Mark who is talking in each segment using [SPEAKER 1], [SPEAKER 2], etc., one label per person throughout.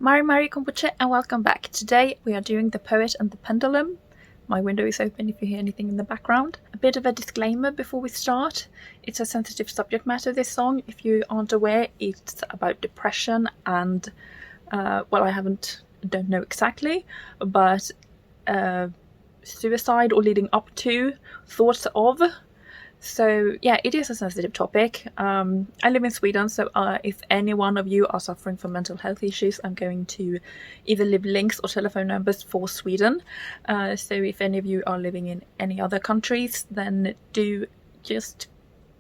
[SPEAKER 1] Mari Kombucha, and welcome back. Today we are doing The Poet and The Pendulum. My window is open if you hear anything in the background. A bit of a disclaimer before we start. It's a sensitive subject matter, this song. If you aren't aware, it's about depression and, don't know exactly, but suicide or leading up to, thoughts of. So yeah, it is a sensitive topic. I live in Sweden, so if any one of you are suffering from mental health issues, I'm going to either leave links or telephone numbers for Sweden. So if any of you are living in any other countries, then do just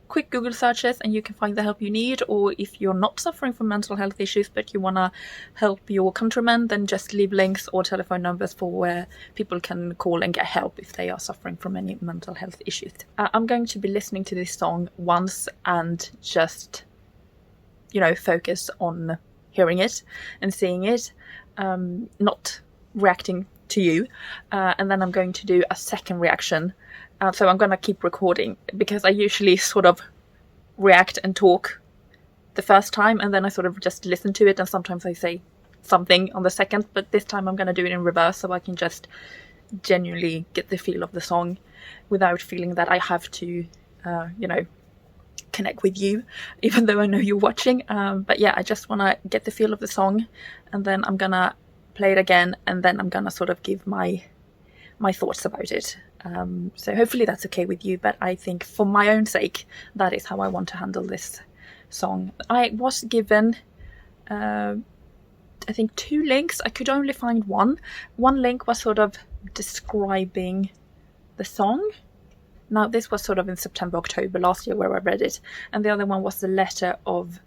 [SPEAKER 1] quick Google searches and you can find the help you need. Or if you're not suffering from mental health issues but you want to help your countrymen, then just leave links or telephone numbers for where people can call and get help if they are suffering from any mental health issues. I'm going to be listening to this song once and just, focus on hearing it and seeing it, not reacting to you. And then I'm going to do a second reaction. So I'm going to keep recording because I usually sort of react and talk the first time and then I sort of just listen to it, and sometimes I say something on the second, but this time I'm going to do it in reverse so I can just genuinely get the feel of the song without feeling that I have to, connect with you, even though I know you're watching. But yeah, I just want to get the feel of the song, and then I'm going to play it again, and then I'm going to sort of give my thoughts about it. So hopefully that's okay with you, but I think for my own sake, that is how I want to handle this song. I was given, I think 2 links. I could only find one. One link was sort of describing the song. Now, this was sort of in September, October last year where I read it. And the other one was the letter of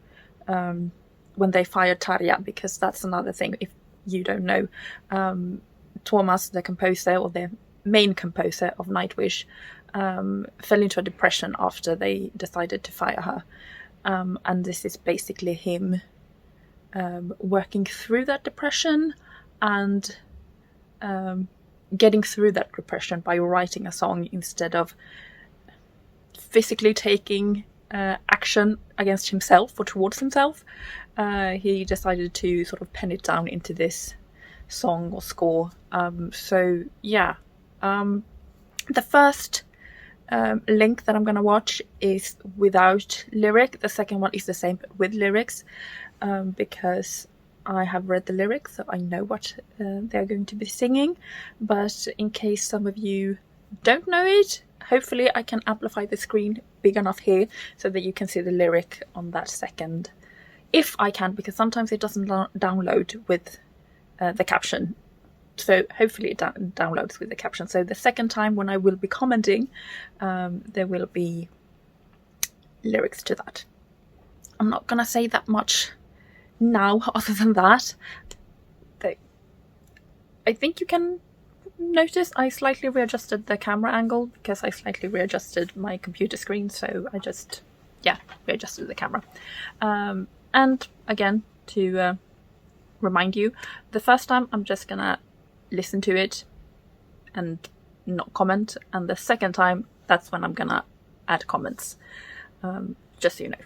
[SPEAKER 1] when they fired Tarja, because that's another thing, if you don't know. Tuomas, the composer, or the main composer of Nightwish, fell into a depression after they decided to fire her. And this is basically him working through that depression and getting through that depression by writing a song instead of physically taking action against himself or towards himself. He decided to sort of pen it down into this song or score. So yeah, the first link that I'm gonna watch is without lyric. The second one is the same but with lyrics, because I have read the lyrics, so I know what they're going to be singing. But in case some of you don't know it, hopefully I can amplify the screen big enough here so that you can see the lyric on that second, if I can, because sometimes it doesn't download with the caption. So hopefully it downloads with the caption. So the second time when I will be commenting, there will be lyrics to that. I'm not gonna say that much now other than that. I think you can notice I slightly readjusted the camera angle because I slightly readjusted my computer screen. So I just, readjusted the camera. And again, to remind you, the first time I'm just gonna listen to it and not comment, and the second time, that's when I'm gonna add comments, just so you know.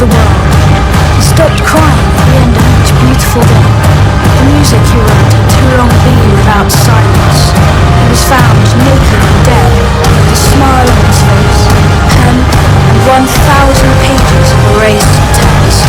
[SPEAKER 2] the world. He stopped crying at the end of each beautiful day. The music he wrote had too long been without silence. He was found naked and dead, with a smile on his face, a pen, and 1,000 pages of erased text.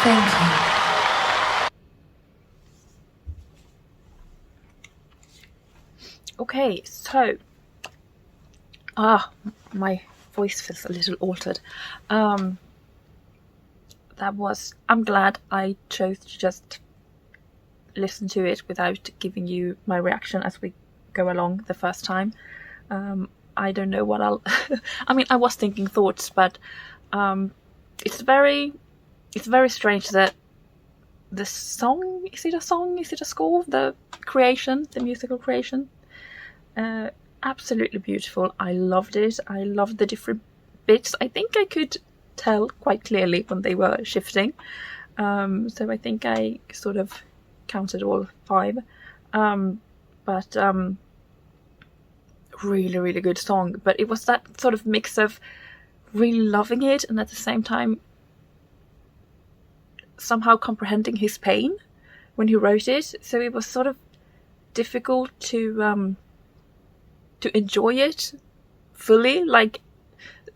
[SPEAKER 2] Thank you.
[SPEAKER 1] Okay, so my voice feels a little altered. I'm glad I chose to just listen to it without giving you my reaction as we go along the first time. I don't know what I'll I mean, I was thinking thoughts, but it's very strange that the song, is it a song, is it a score, the musical creation, absolutely beautiful. I loved it. I loved the different bits. I think I could tell quite clearly when they were shifting. So I think I sort of counted all 5. But really, really good song. But it was that sort of mix of really loving it and at the same time somehow comprehending his pain when he wrote it. So it was sort of difficult to enjoy it fully. Like,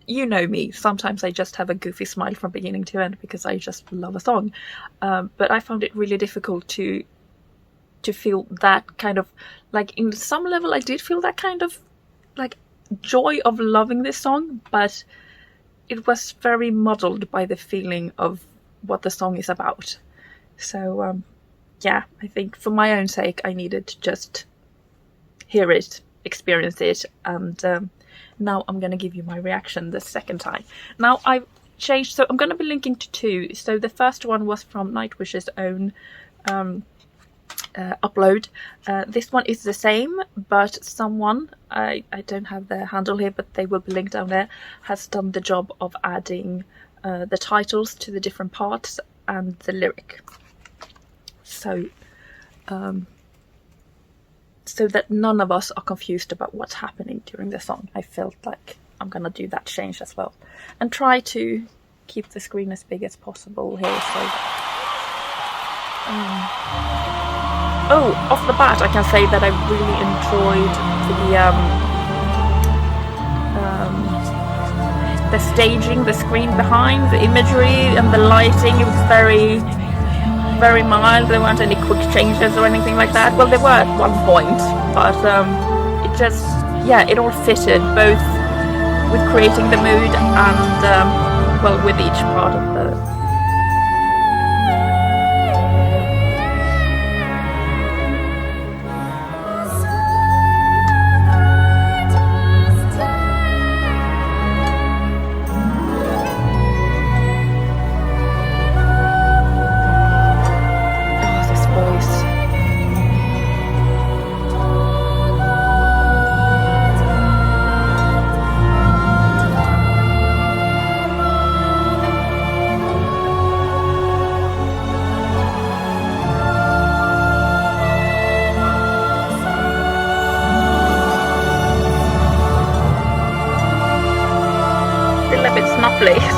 [SPEAKER 1] you know me, sometimes I just have a goofy smile from beginning to end because I just love a song. But I found it really difficult to feel that kind of, like, in some level I did feel that kind of like joy of loving this song, but it was very muddled by the feeling of what the song is about. So yeah, I think for my own sake I needed to just hear it, experience it, and now I'm going to give you my reaction the second time. Now I've changed, so I'm going to be linking to 2. So the first one was from Nightwish's own upload. This one is the same, but someone, I don't have their handle here, but they will be linked down there, has done the job of adding the titles to the different parts and the lyric. So so that none of us are confused about what's happening during the song. I felt like I'm gonna do that change as well, and try to keep the screen as big as possible here. So oh, off the bat I can say that I really enjoyed the staging, the screen behind, the imagery and the lighting. It was very, very mild. There weren't any quick changes or anything like that. Well, there were at one point, but it just, yeah, it all fitted, both with creating the mood and well, with each part of the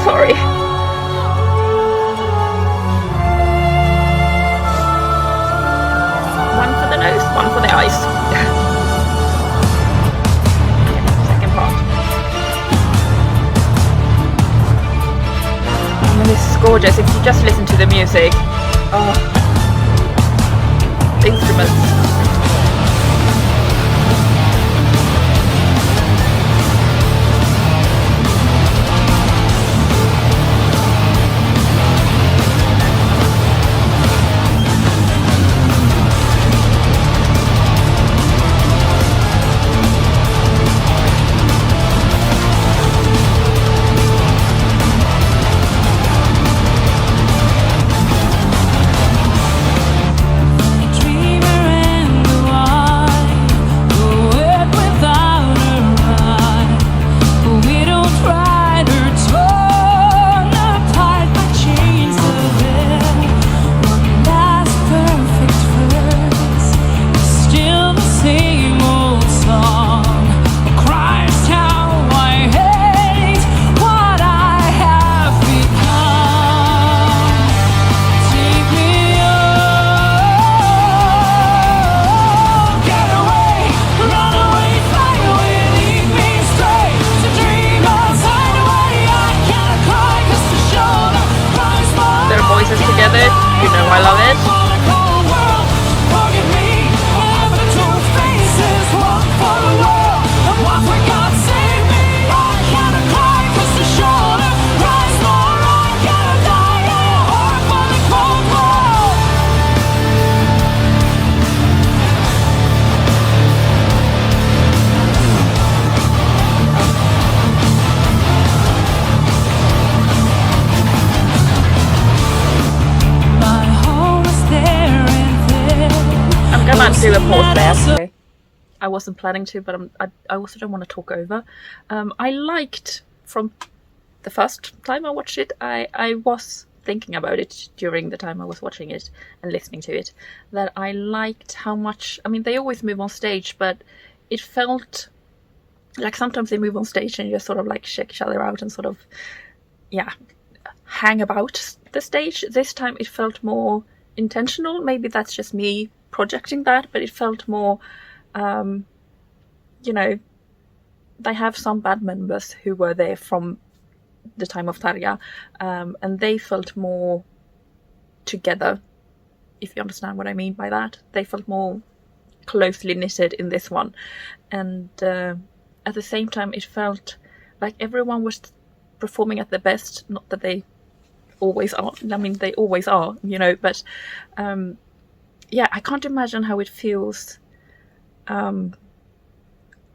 [SPEAKER 1] sorry. One for the nose, one for the eyes. Second part. Oh, this is gorgeous. If you just listen to the music. Oh. The instruments. I love it. Do a pause there. Okay. I wasn't planning to, but I also don't want to talk over. I liked, from the first time I watched it, I was thinking about it during the time I was watching it and listening to it, that I liked how much, I mean, they always move on stage, but it felt like sometimes they move on stage and you just sort of like shake each other out and sort of, yeah, hang about the stage. This time it felt more intentional. Maybe that's just me projecting that, but it felt more, you know, they have some band members who were there from the time of Tarja, and they felt more together, if you understand what I mean by that. They felt more closely knitted in this one, and at the same time it felt like everyone was performing at their best. Not that they always are, I mean they always are, you know, but yeah, I can't imagine how it feels.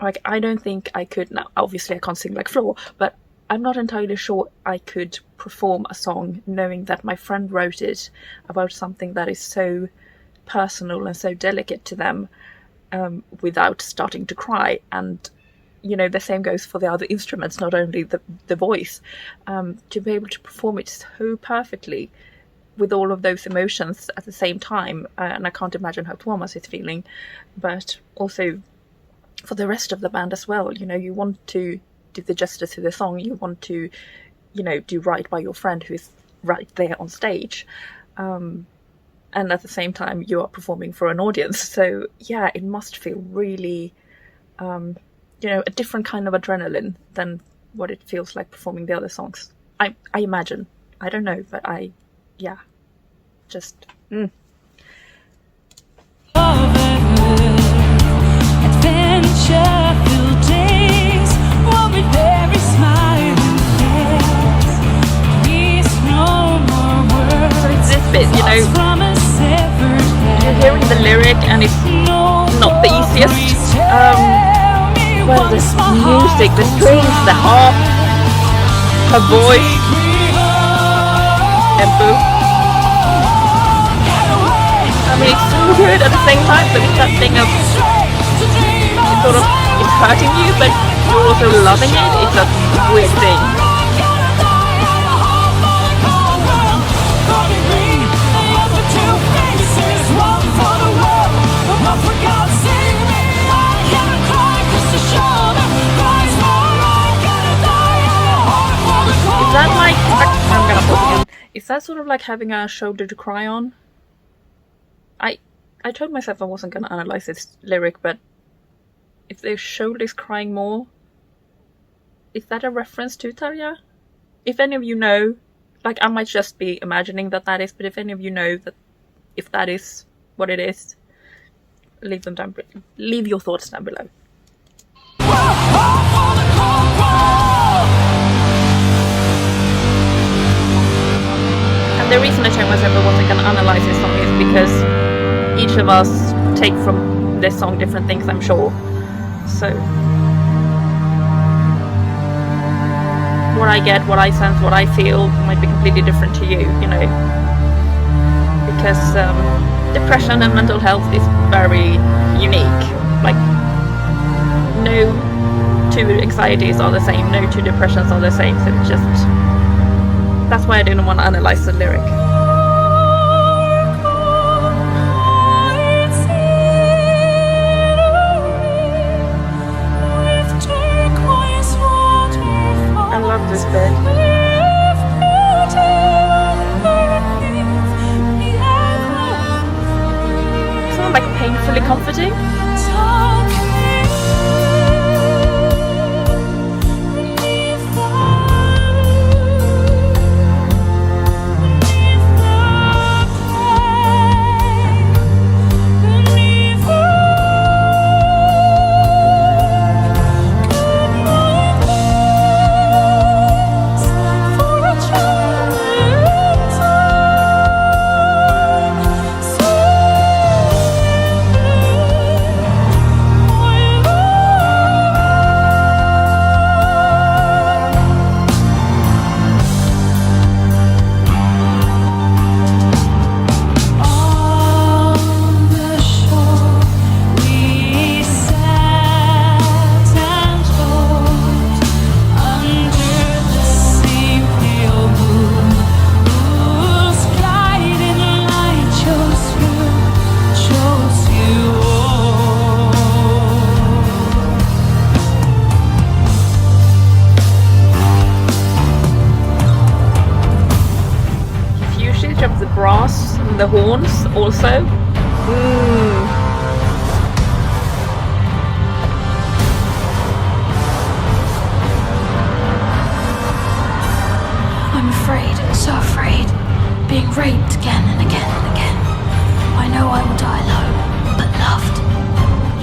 [SPEAKER 1] Like, I don't think I could, now obviously I can't sing like Flo, but I'm not entirely sure I could perform a song knowing that my friend wrote it about something that is so personal and so delicate to them, without starting to cry. And, you know, the same goes for the other instruments, not only the voice. To be able to perform it so perfectly with all of those emotions at the same time, and I can't imagine how Tuomas is feeling, but also for the rest of the band as well. You know, you want to do the justice to the song, you want to, you know, do right by your friend who is right there on stage, and at the same time you are performing for an audience. So yeah, it must feel really, you know, a different kind of adrenaline than what it feels like performing the other songs. I imagine. I don't know, but yeah, just
[SPEAKER 2] Adventure-filled days, one with every smiling face. These no more words.
[SPEAKER 1] so it's this bit, you know, you're hearing the lyric and it's not the easiest. Well, the music, the strings, the harp, her voice, and boom. I mean, it's so good at the same time, but it's that thing of, it's sort of, it's hurting you, but you're also loving it. It's a weird thing. Is that like, I'm gonna pause again. Is that sort of like having a shoulder to cry on? I told myself I wasn't gonna analyze this lyric, but if their shoulder is crying more, is that a reference to Tarja? If any of you know, like, I might just be imagining that is, but if any of you know that, if that is what it is, leave your thoughts down below. And the reason I told myself I wasn't going to analyze this song is because each of us take from this song different things, I'm sure. So what I get, what I sense, what I feel might be completely different to you, you know. Because depression and mental health is very unique. Like, no two anxieties are the same, no two depressions are the same, so it's just, that's why I didn't want to analyze the lyric. I love this bit. It's not like painfully comforting. of the brass and the horns also.
[SPEAKER 2] I'm afraid, so afraid, being raped again and again and again. I know I will die alone, but loved.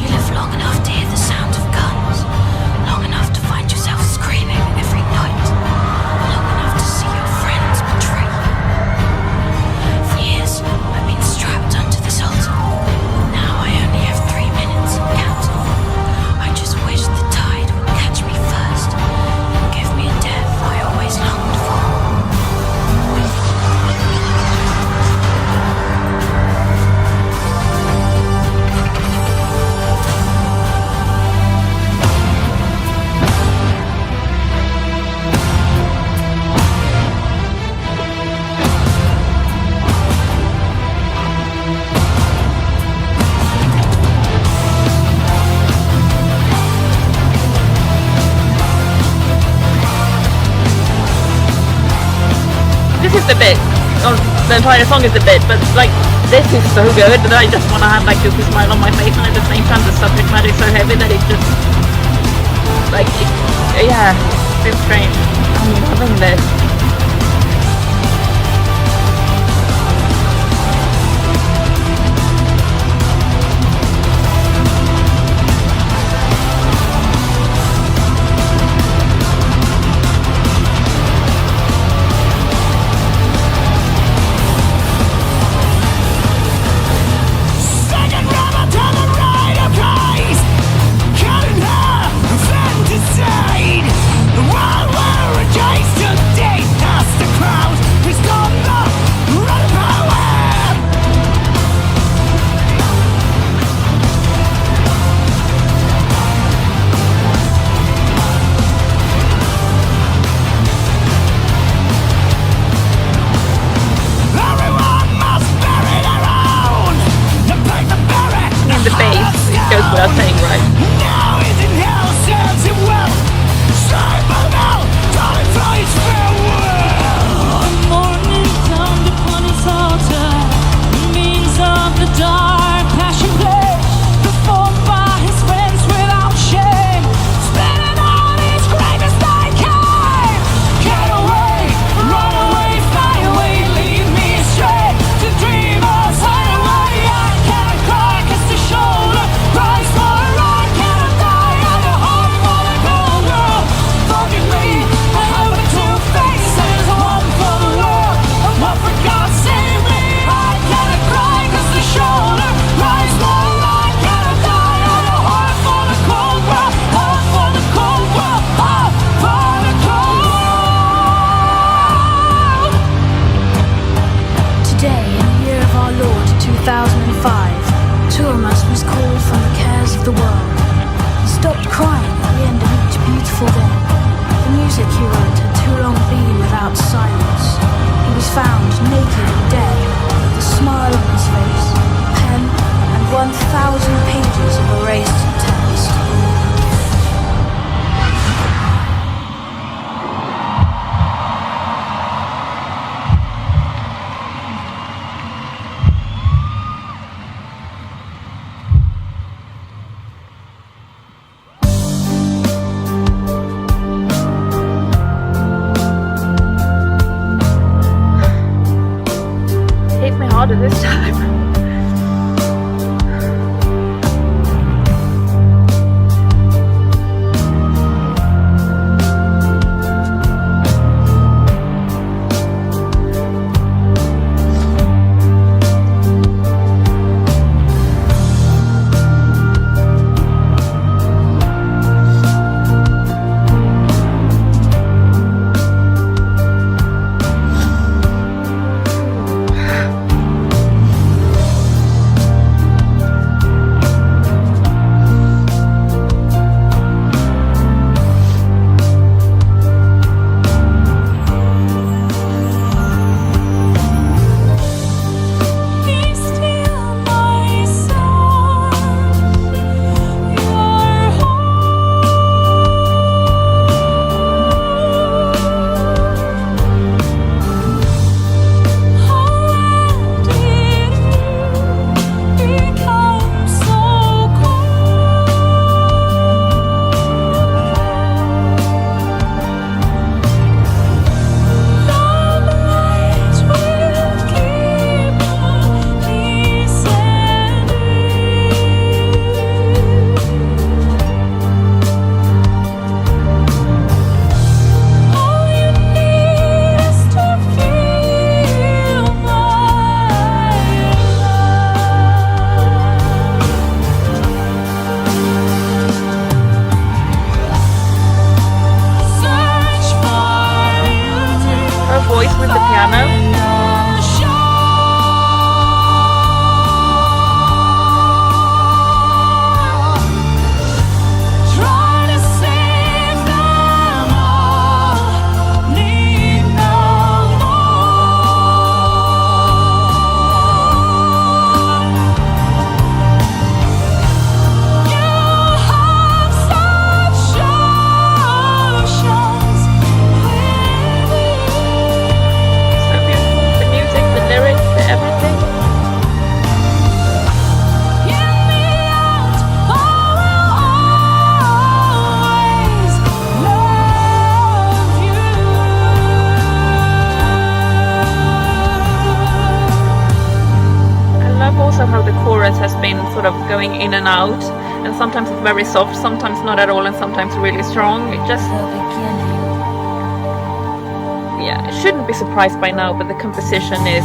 [SPEAKER 2] You live long enough to hear the sound of guns, long enough to find yourself screaming every night, long enough to see your friends betray you. For years, I've been strapped onto this altar. Now I only have 3 minutes, counting. I just wish the tide would catch me first and give me a death I always longed for.
[SPEAKER 1] This is the bit, or the entire song is the bit, but like this is so good that I just want to have like a smile on my face, and at the same time the subject matter is so heavy that it just like yeah, it's strange. I'm loving this. The bass, it goes without saying, right? Tuomas was called from the cares of the world. He stopped crying at the end of each beautiful day. The music he wrote had too long been without silence. He was found naked and dead, with a smile on his face, a pen, and 1,000 pages of erased text. Harder this time. sort of going in and out, and sometimes it's very soft, sometimes not at all, and sometimes really strong. It just, yeah, I shouldn't be surprised by now, but the composition is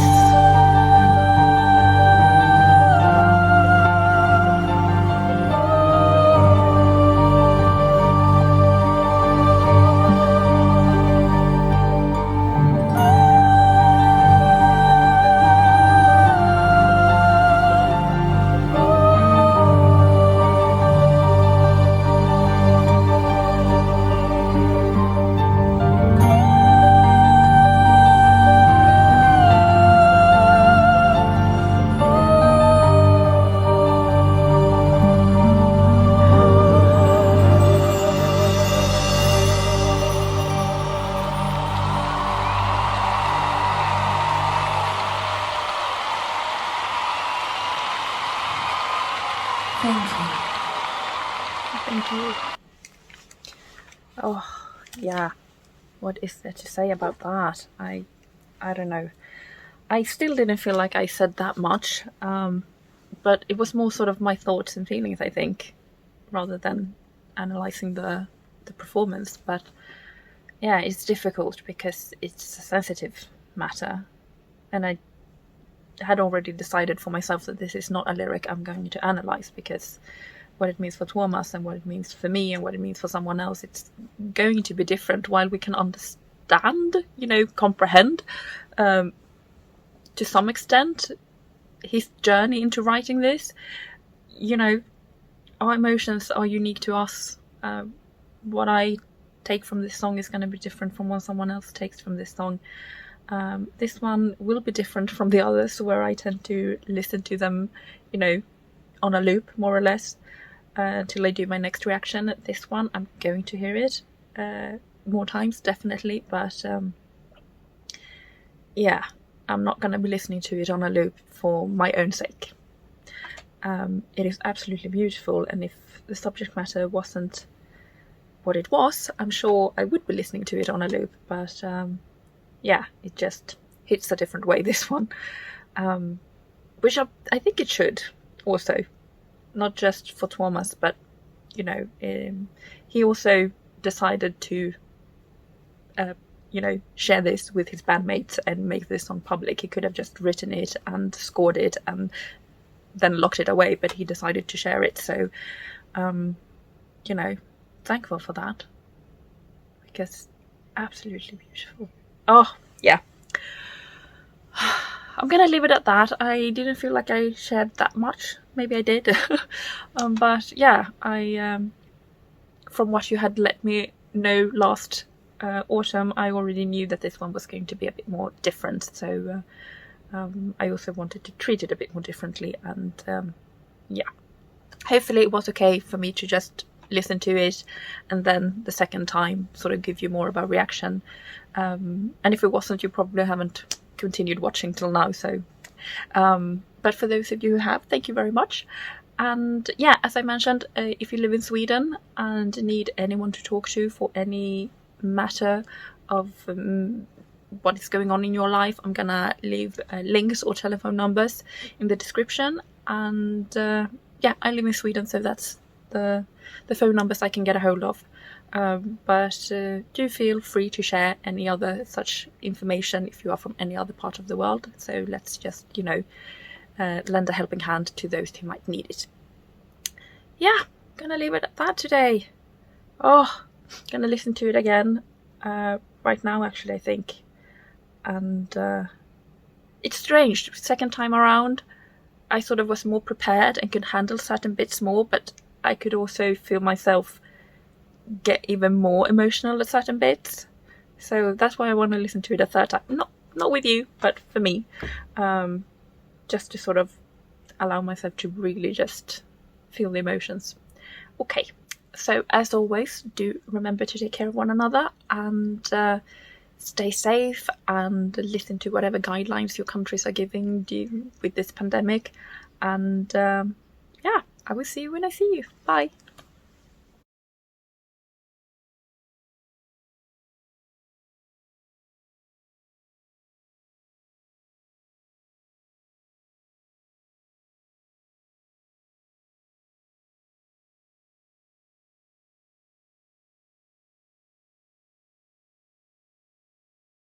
[SPEAKER 1] Thank you. Oh, yeah. What is there to say about that? I don't know. I still didn't feel like I said that much, but it was more sort of my thoughts and feelings, I think, rather than analysing the performance. But yeah, it's difficult because it's a sensitive matter, and I had already decided for myself that this is not a lyric I'm going to analyse, because what it means for Tuomas and what it means for me and what it means for someone else, it's going to be different. While we can understand, comprehend to some extent his journey into writing this, our emotions are unique to us. What I take from this song is going to be different from what someone else takes from this song. This one will be different from the others, where I tend to listen to them, on a loop, more or less, till I do my next reaction. This one, I'm going to hear it more times, definitely, but yeah, I'm not going to be listening to it on a loop for my own sake. It is absolutely beautiful, and if the subject matter wasn't what it was, I'm sure I would be listening to it on a loop, but yeah, it just hits a different way, this one, which I think it should also, not just for Tuomas, but he also decided to share this with his bandmates and make this song public. He could have just written it and scored it and then locked it away, but he decided to share it. So thankful for that, because absolutely beautiful. Oh yeah, I'm gonna leave it at that. I didn't feel like I shared that much. Maybe I did. But yeah, I from what you had let me know last autumn, I already knew that this one was going to be a bit more different. So I also wanted to treat it a bit more differently. And yeah, hopefully it was okay for me to just listen to it and then the second time sort of give you more of a reaction. And if it wasn't, you probably haven't continued watching till now. So but for those of you who have, thank you very much. And yeah, as I mentioned, if you live in Sweden and need anyone to talk to for any matter of what is going on in your life, I'm gonna leave links or telephone numbers in the description. And yeah, I live in Sweden, so that's the phone numbers I can get a hold of. But do feel free to share any other such information if you are from any other part of the world. So let's just, lend a helping hand to those who might need it. Yeah, gonna leave it at that today. Oh, gonna listen to it again right now, actually, I think. And it's strange. Second time around, I sort of was more prepared and could handle certain bits more, but I could also feel myself get even more emotional at certain bits. So that's why I want to listen to it a third time. Not with you, but for me. Just to sort of allow myself to really just feel the emotions. Okay, so as always, do remember to take care of one another and stay safe and listen to whatever guidelines your countries are giving you with this pandemic. And yeah, I will see you when I see you. Bye.